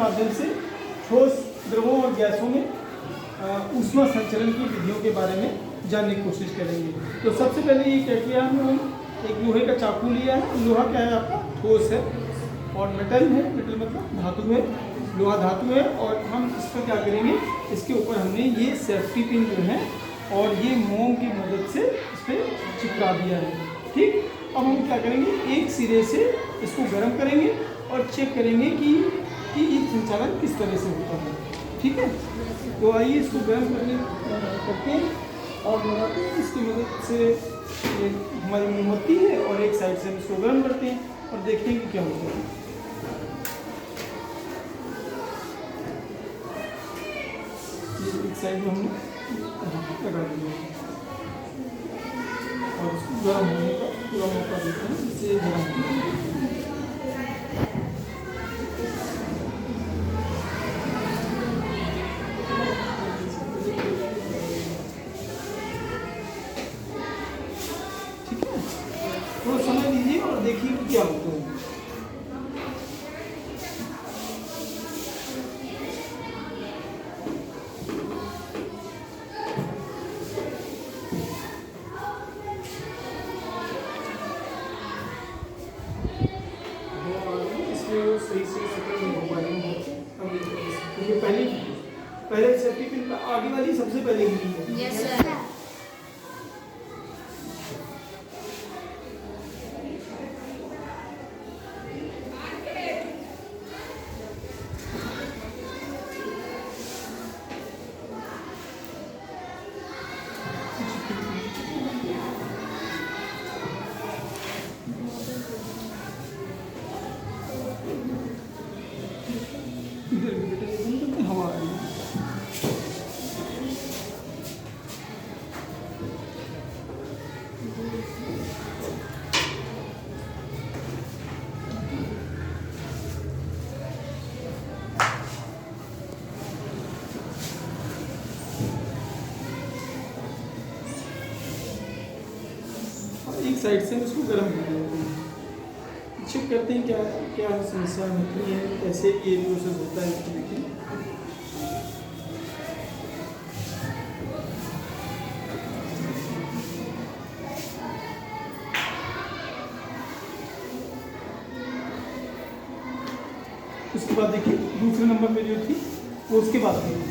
माध्यम से ठोस द्रवों और गैसों में ऊष्मा संचरण की विधियों के बारे में जानने की कोशिश करेंगे। तो सबसे पहले ये क्या किया हमने, एक लोहे का चाकू लिया है। लोहा क्या है आपका, ठोस है, और मेटल है, मेटल मतलब धातु है, लोहा धातु है। और हम इस पर क्या करेंगे, इसके ऊपर हमने ये सेफ्टी पिन जो है और ये मोम की मदद से इस पर चिपका दिया है। ठीक, अब हम क्या करेंगे, एक सिरे से इसको गर्म करेंगे और चेक करेंगे कि ये संचालन किस तरह से होता है। ठीक है, तो आइए इसको गर्म करते हैं और लगाते हैं। इसकी मदद से ये हमारी मोमबत्ती है और एक साइड से हम इसको गर्म करते हैं और देखते हैं कि क्या होता है। एक साइड में हमने लगा दिया और इसको गर्म होने का पूरा मौका देते हैं, इससे गर्म होने का। थोड़ा समय लीजिए और देखिए कि क्या होता है। इसमें सही से सेटल नहीं हो पाएंगे। पहले सेफ्टी पिन आगे वाली सबसे पहले गिरी है। Yes sir. हवा आ रही है। एक साइड से इसको गर्म कर देते हैं, चेक करते हैं क्या क्या समस्या होती है, कैसे ये प्रोसेस होता है इसको देखिए। उसके बाद देखिए दूसरे नंबर पे जो थी वो उसके बाद थी।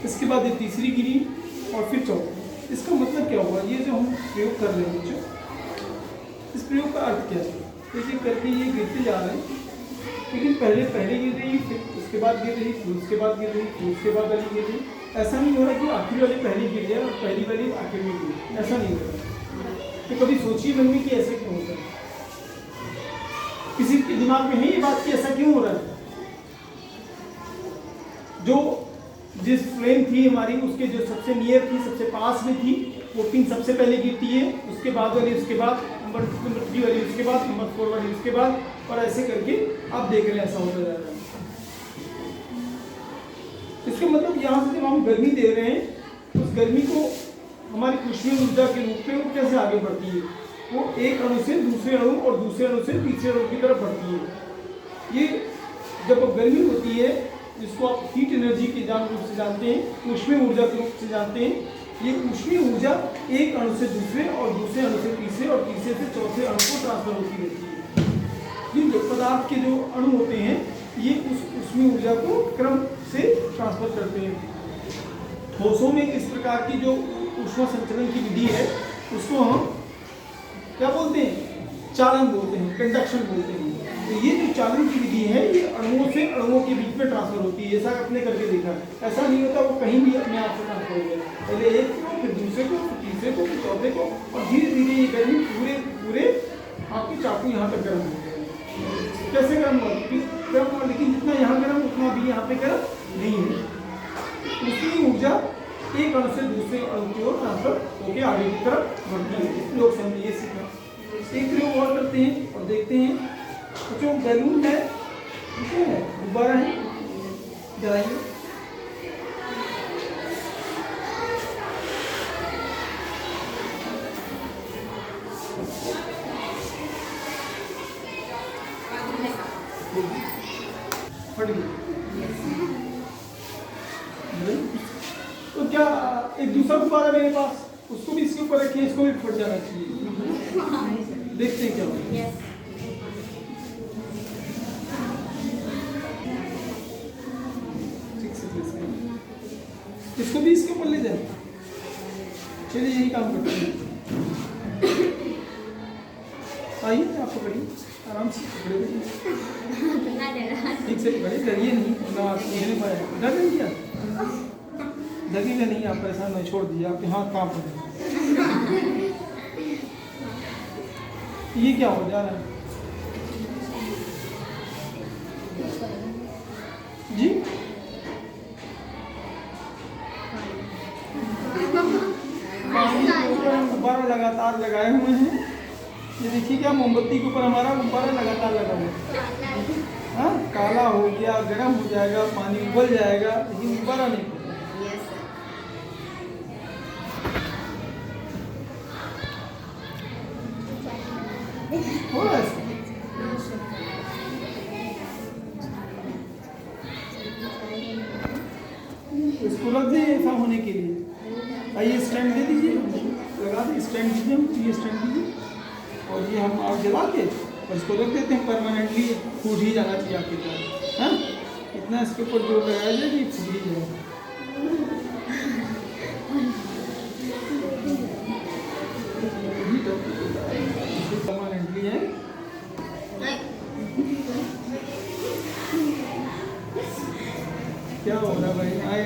इसके बाद ये तीसरी गिरी और फिर चौथी। इसका मतलब क्या हुआ, ये जो हम प्रयोग कर रहे हैं बच्चों, इस प्रयोग का अर्थ क्या है, देखिए करके ये गिरते जा रहे हैं, लेकिन पहले गिर रही, फिर उसके बाद गिर रही, फिर उसके बाद गिर रही, फिर उसके बाद वाली गिर रही। ऐसा नहीं हो रहा कि आखिरी वाली पहले गिर जाए और पहली वाली आखिर में गिर, ऐसा नहीं हो रहा। तो कभी सोचिए मन में कि ऐसे क्यों होता है, किसी के दिमाग में है ये बात कि ऐसा क्यों हो रहा है। जो जिस फ्लेम थी हमारी, उसके जो सबसे नियर थी, सबसे पास में थी, वो पिन सबसे पहले गिरती है, उसके बाद वाली, उसके बाद नंबर 3 वाली, उसके बाद नंबर 4 वाली, उसके बाद, और ऐसे करके आप देख रहे हैं ऐसा होता जा रहा है। इसका मतलब यहाँ से जब हम गर्मी दे रहे हैं, उस गर्मी को हमारी ऊष्मीय ऊर्जा के रूप में वो कैसे आगे बढ़ती है, वो एक अणु से दूसरे अणु और दूसरे अणु से तीसरे अणु की तरफ बढ़ती है। ये जब गर्मी होती है, जिसको आप हीट एनर्जी के रूप से जानते हैं, ऊष्मीय ऊर्जा के रूप से जानते हैं, ये ऊष्मीय ऊर्जा एक अणु से दूसरे और दूसरे अणु से तीसरे और तीसरे से चौथे अणु को ट्रांसफर होती रहती है। ये पदार्थ के जो अणु होते हैं, ये उस ऊष्मीय ऊर्जा को क्रम से ट्रांसफर करते हैं। ठोसों में इस प्रकार की जो ऊष्मा संचरण की विधि है उसको हम क्या बोलते हैं, चालन बोलते हैं, कंडक्शन बोलते हैं। तो ये जो चालन की विधि है ये अणुओं से अणुओं के बीच में ट्रांसफर होती है। ऐसा आपने करके देखा, ऐसा नहीं होता वो कहीं भी अपने आप से ट्रांसफर हो गया, पहले एक को, फिर दूसरे को, फिर तीसरे को, फिर चौथे को, और धीरे धीरे ये गर्मी पूरे पूरे आपके चाकू यहाँ तक गर्म हो गए। कैसे गर्म हुआ? गर्म हुआ, लेकिन जितना यहाँ गर्म उतना भी यहाँ पे गर्म नहीं है। उसकी ऊर्जा एक अणु से दूसरे अणु की ओर ट्रांसफर होकर आगे की तरफ बढ़ती है। लोग समझिए, सीखना। एक प्रयोग और करते हैं और देखते हैं। जो बैलून है, ठीक है, गुब्बारा है, जलाइए। फट गई। तो क्या एक दूसरा गुब्बारा मेरे पास, उसको भी इसके ऊपर रखिए, इसको भी फट जाना चाहिए। देखते हैं क्या होगा। इसको भी इसके ऊपर ले जाए। चलिए यही काम करते हैं। आइए आप पकड़िए, आराम से पकड़े, ठीक से पकड़े, डरिए नहीं, ना नहीं पाए, डर नहीं किया, लगेगा नहीं, आप परेशान नहीं, छोड़ दीजिए, आपके हाथ कांप रहे। ये क्या हो जा रहा है जी? गुब्बारा लगातार लगाए हुए हैं। ये देखिए क्या, मोमबत्ती के ऊपर हमारा गुब्बारा लगातार लगा हुआ है। हाँ, काला हो गया, गर्म हो जाएगा, पानी उबल जाएगा, लेकिन गुब्बारा नहीं हो रहा है। इसको रख दें ऐसा होने के लिए। आइए स्टैंड दे दीजिए, लगा दें, स्टैंड दीजिए, ये स्टैंड दीजिए, और ये हम आग जला के और इसको रख देते हैं। परमानेंटली फूट ही जाना चाहिए आपके पास। हाँ, इतना इसके ऊपर जोर लगाया जाए कि फूट ही जाए। परमानेंटली है। क्या हो रहा भाई? आए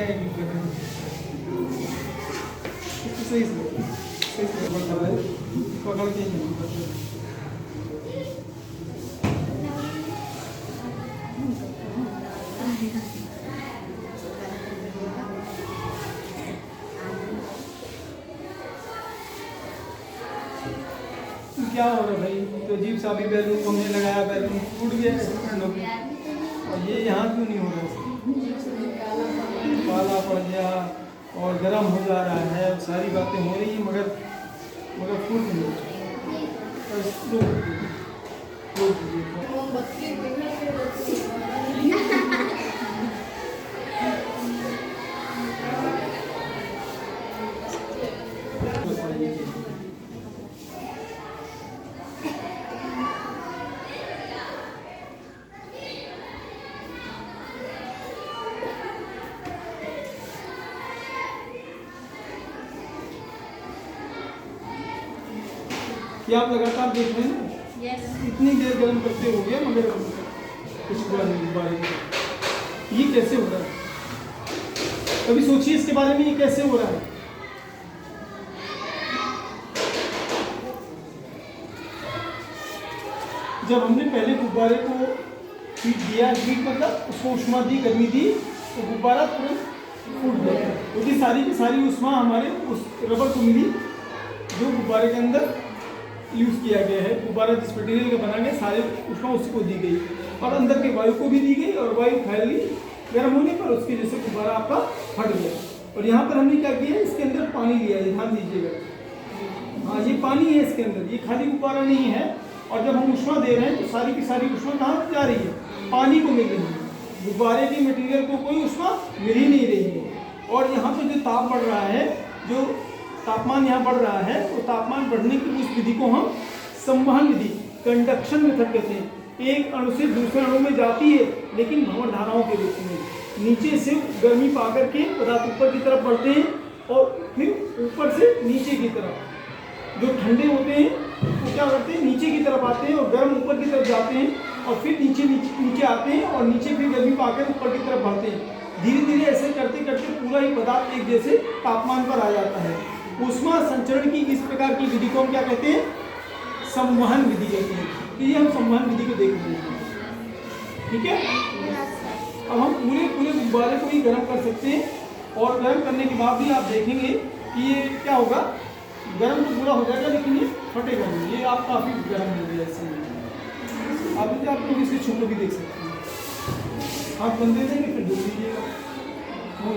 सही से पकड़ के क्या हो रहा भाई? तो अजीब सा भी बैलून को हमने लगाया, बैलून टूट गया और ये यहाँ क्यों नहीं हो रहा? काला पड़ गया और गर्म हो जा रहा है, सारी बातें हो रही हैं, मगर फूट नहीं। क्या आप लगातार देख रहे हैं ना? yes. इतनी देर गर्म करते हो गया मगर कुछ हुआ नहीं बारे में। ये कैसे हो रहा है? कभी सोचिए इसके बारे में, ये कैसे हो रहा है? जब हमने पहले गुब्बारे को हीट दिया, हीट मतलब उसको उष्मा दी, गर्मी दी, तो गुब्बारा तुरंत फूट गया, क्योंकि सारी की सारी उष्मा हमारे उस रबर को मिली जो गुब्बारे के अंदर यूज़ किया गया है। गुब्बारा जिस मटेरियल का बना गया, सारे उष्मा उसी को दी गई और अंदर के वायु को भी दी गई, और वायु फैल गई गर्म होने पर, उसके जैसे गुब्बारा आपका फट गया। और यहाँ पर हमने क्या किया, इसके अंदर पानी लिया है, ध्यान दीजिएगा। हाँ, ये पानी है इसके अंदर, ये खाली गुब्बारा नहीं है। और जब हम उष्मा दे रहे हैं तो सारी की सारी उष्मा कहाँ जा रही है? पानी को मिल रही है, गुब्बारे के मटेरियल को कोई उष्मा मिल ही नहीं रही है। और यहाँ पर जो ताप बढ़ रहा है, जो तापमान यहाँ बढ़ रहा है, तो तापमान बढ़ने की उस विधि को हम संवहन विधि, कंडक्शन मेथड कहते हैं। एक अणु से दूसरे अणु में जाती है, लेकिन भंवर धाराओं के रूप में। नीचे से गर्मी पा करके पदार्थ ऊपर की तरफ बढ़ते हैं और फिर ऊपर से नीचे की तरफ। जो ठंडे होते हैं वो क्या करते हैं, नीचे की तरफ आते हैं और गर्म ऊपर की तरफ जाते हैं और फिर नीचे आते हैं और नीचे फिर गर्मी पाकर ऊपर की तरफ बढ़ते हैं। धीरे धीरे ऐसे करते करते पूरा ही पदार्थ एक जैसे तापमान पर आ जाता है। ऊष्मा संचरण की इस प्रकार की विधि को हम क्या कहते हैं, संवहन विधि कहते हैं। तो ये हम संवहन विधि को देख रहे हैं, ठीक है। अब हम पूरे गुब्बारे को ही गर्म कर सकते हैं और गर्म करने के बाद भी आप देखेंगे कि ये क्या होगा, गर्म तो पूरा हो जाएगा लेकिन ये फटेगा नहीं। ये आप काफ़ी गर्म हो गया ऐसे में। आप लोग इसके छुप भी देख सकते हैं। हाथ बंद दे देंगे फिर धुल लीजिएगा,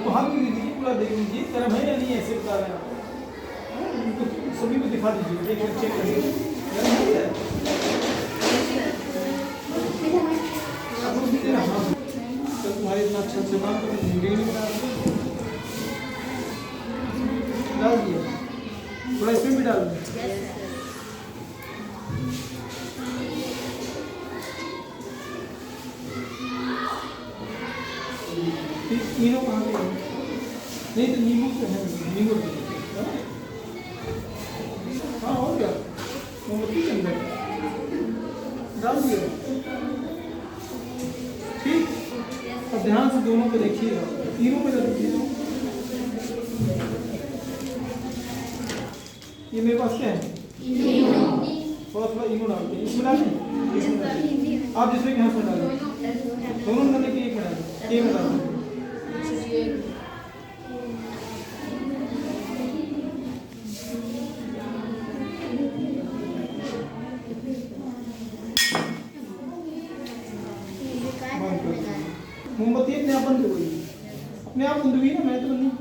तो हाथ भी दे दीजिए, पूरा देख लीजिए गर्म है या नहीं, ऐसे बता रहे हैं आप। इनको सभी को दिखा दीजिए, एक बार चेक करिए गर्म है क्या। हाँ तो तुम्हारे इतना अच्छा अच्छा काम तो वीडियो नहीं बना रहे, डाल दिया थोड़ा इसमें भी डाल दिया। तीनों कहाँ पे नहीं तो नींबू तो है, नींबू हाँ हो गया, मोमबत्ती के अंदर डाल दिया। ठीक, अब ध्यान से दोनों को देखिएगा, तीनों पे देखिए। ये मेरे पास क्या है, थोड़ा थोड़ा इनो डालते हैं, इसमें डालें, आप जिसमें यहाँ से डालें, दोनों डालने के एक में डालें, एक में डालें। मोमबत्ती अपने आप बंद हो गई, अपने आप बंद हुई ना, मैं तो बंद नहीं।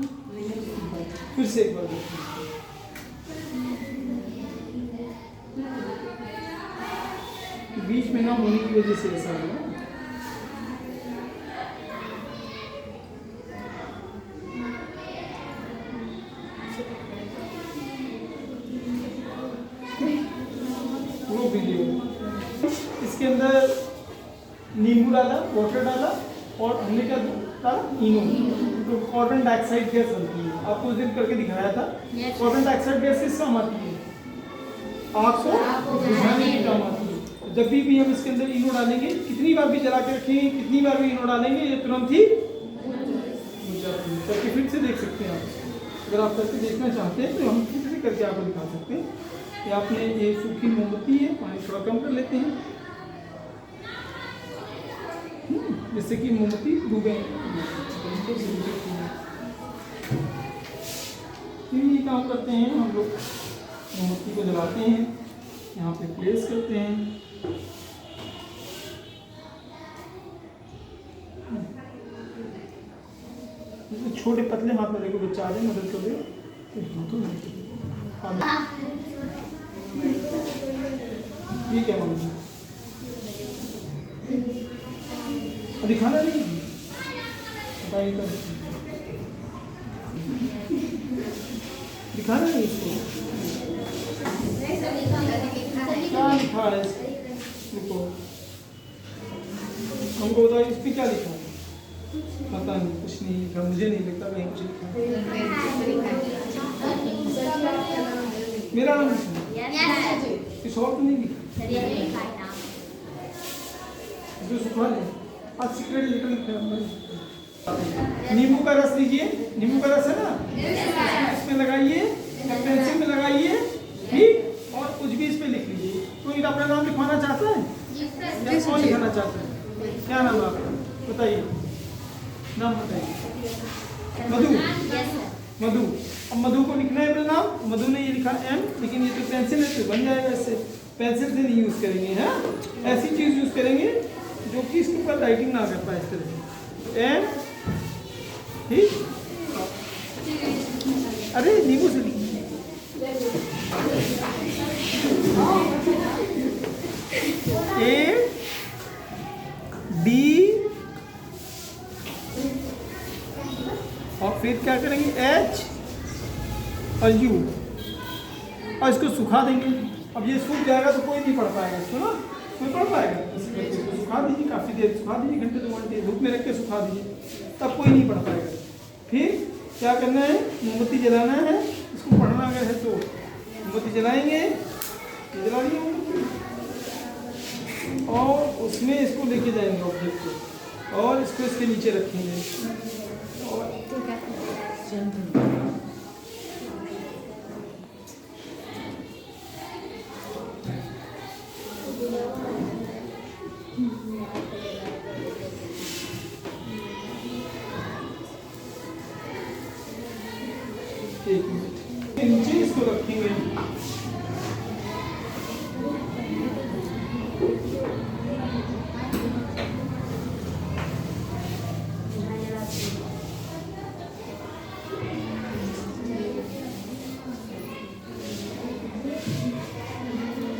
फिर से एक बार बीच में ना होने की वजह से ऐसा है। वो वीडियो इसके अंदर नींबू डाला, वाटर डाला और हमने क्या डाला, इनो, तो कार्बन डाइऑक्साइड गैस बनती है। आपको उस दिन करके दिखाया था। कार्बन डाइऑक्साइड गैस किस काम आती है, आग को बुझाने के काम आती है। जब भी हम इसके अंदर इनो डालेंगे, कितनी बार भी जला के रखेंगे, कितनी बार भी इनो डालेंगे, ये तुरंत ही बुझ जाती है। करके फिर से देख सकते हैं आप, अगर आप करके देखना चाहते हैं तो हम फिर से करके आपको दिखा सकते हैं। ये आपने ये सूखी मोमबत्ती है, पानी थोड़ा कम कर लेते हैं जिससे कि मोमबत्ती डूबे। फिर ये काम करते हैं हम लोग, मोमबत्ती को जलाते हैं, यहाँ पे प्लेस करते हैं। छोटे पतले हाथ वाले को बच्चा आ जाए, मदद कर दे ये क्या मांग दिखाना नहीं, बताइए तो दिखाना नहीं इसको, क्या लिखा है इसको, हमको बताइए इस पर क्या लिखा है। पता नहीं, कुछ नहीं लिखा, मुझे नहीं लगता कहीं कुछ लिखा। मेरा नाम किस और तो नहीं लिखा, जो सुखा ले आज सीक्रेट लेटर लिखा है। नींबू का रस लीजिए, नींबू का रस है ना, इसमें लगाइए, पेंसिल में लगाइए, ठीक, और कुछ भी इस पे लिख लीजिए। कोई अपना नाम लिखवाना चाहता है या कौन लिखाना चाहता है, क्या नाम है आपका, बताइए नाम बताइए। मधु, मधु, अब मधु को लिखना है अपना नाम। मधु ने ये लिखा एम, लेकिन ये तो पेंसिल है तो बन जाएगा इससे, पेंसिल से नहीं यूज़ करेंगे, है ऐसी चीज़ यूज़ करेंगे जो कि इसके ऊपर राइटिंग ना कर पाए, इस तरह से एम, ठीक। अरे नींबू से लिखिए, ए डी और फिर क्या करेंगे एच और यू, और इसको सुखा देंगे। अब ये सूख जाएगा तो कोई नहीं पढ़ पाएगा इसको ना, कोई पढ़ पाएगा। इसको सुखा दीजिए, काफ़ी देर सुखा दीजिए, घंटे 2 घंटे धूप में रख के सुखा दीजिए। तब कोई नहीं पढ़ पाएगा। फिर क्या करना है, मोमबत्ती जलाना है, इसको पढ़ना अगर है तो मोमबत्ती जलाएंगे, ये जला दिए मोमबत्ती, और उसमें इसको लेके जाएंगे ऑब्जेक्ट को, और इसको इसके नीचे रखेंगे। और एक मिनट के नीचे इसको रखेंगे।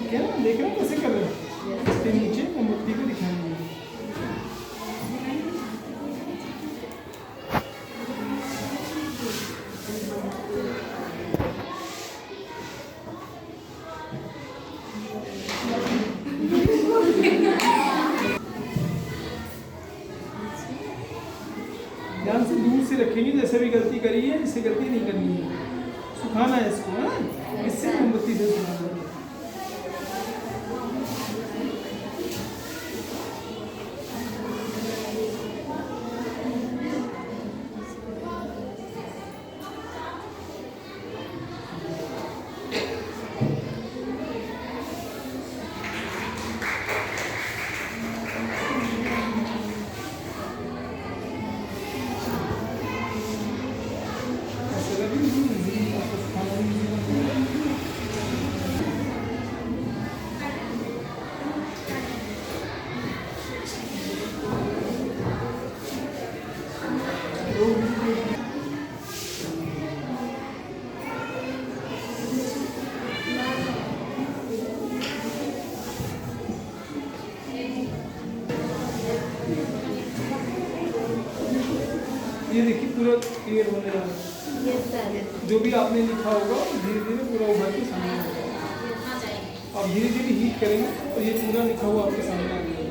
क्या देख रहे हैं कैसे कर रहे हैं, इसके नीचे मोमबत्ती को दिखाएंगे। ध्यान से दूर से रखेंगे, जैसे भी गलती करी है इससे गलती नहीं करनी है, सुखाना है इसको, है ना, इससे मोमबत्ती से सुखाना है। ये देखिए पूरा क्लियर होने वाला है, जो भी आपने लिखा होगा धीरे धीरे पूरा उभर के सामने आएगा। आप धीरे धीरे हीट करेंगे तो ये पूरा लिखा हुआ आपके सामने आ जाएगा।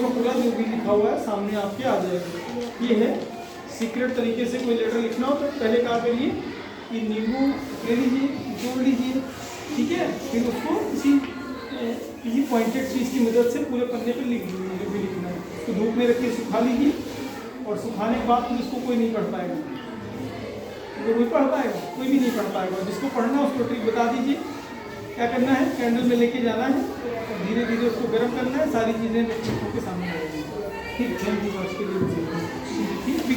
पूरा जो भी लिखा हुआ है सामने आपके आ जाएगा। ये है सीक्रेट तरीके से कोई लेटर लिखना हो तो पहले क्या करिए कि नींबू ले लीजिए, जोड़ लीजिए, ठीक है, फिर उसको किसी पॉइंटेड चीज़ की मदद से पूरे पन्ने पर लिख लीजिए जो भी लिखना है। तो धूप में रख के सुखा लीजिए, और सुखाने के बाद फिर उसको कोई नहीं पढ़ पाएगा, कोई पढ़ पाएगा, कोई भी नहीं पढ़ पाएगा। जिसको पढ़ना है उसको ट्रिक बता दीजिए। क्या करना है, कैंडल में लेके जाना है और धीरे धीरे उसको गर्म करना है, सारी चीज़ें के सामने आ जाएंगी। ठीक, थैंक यू आज के लिए। ठीक।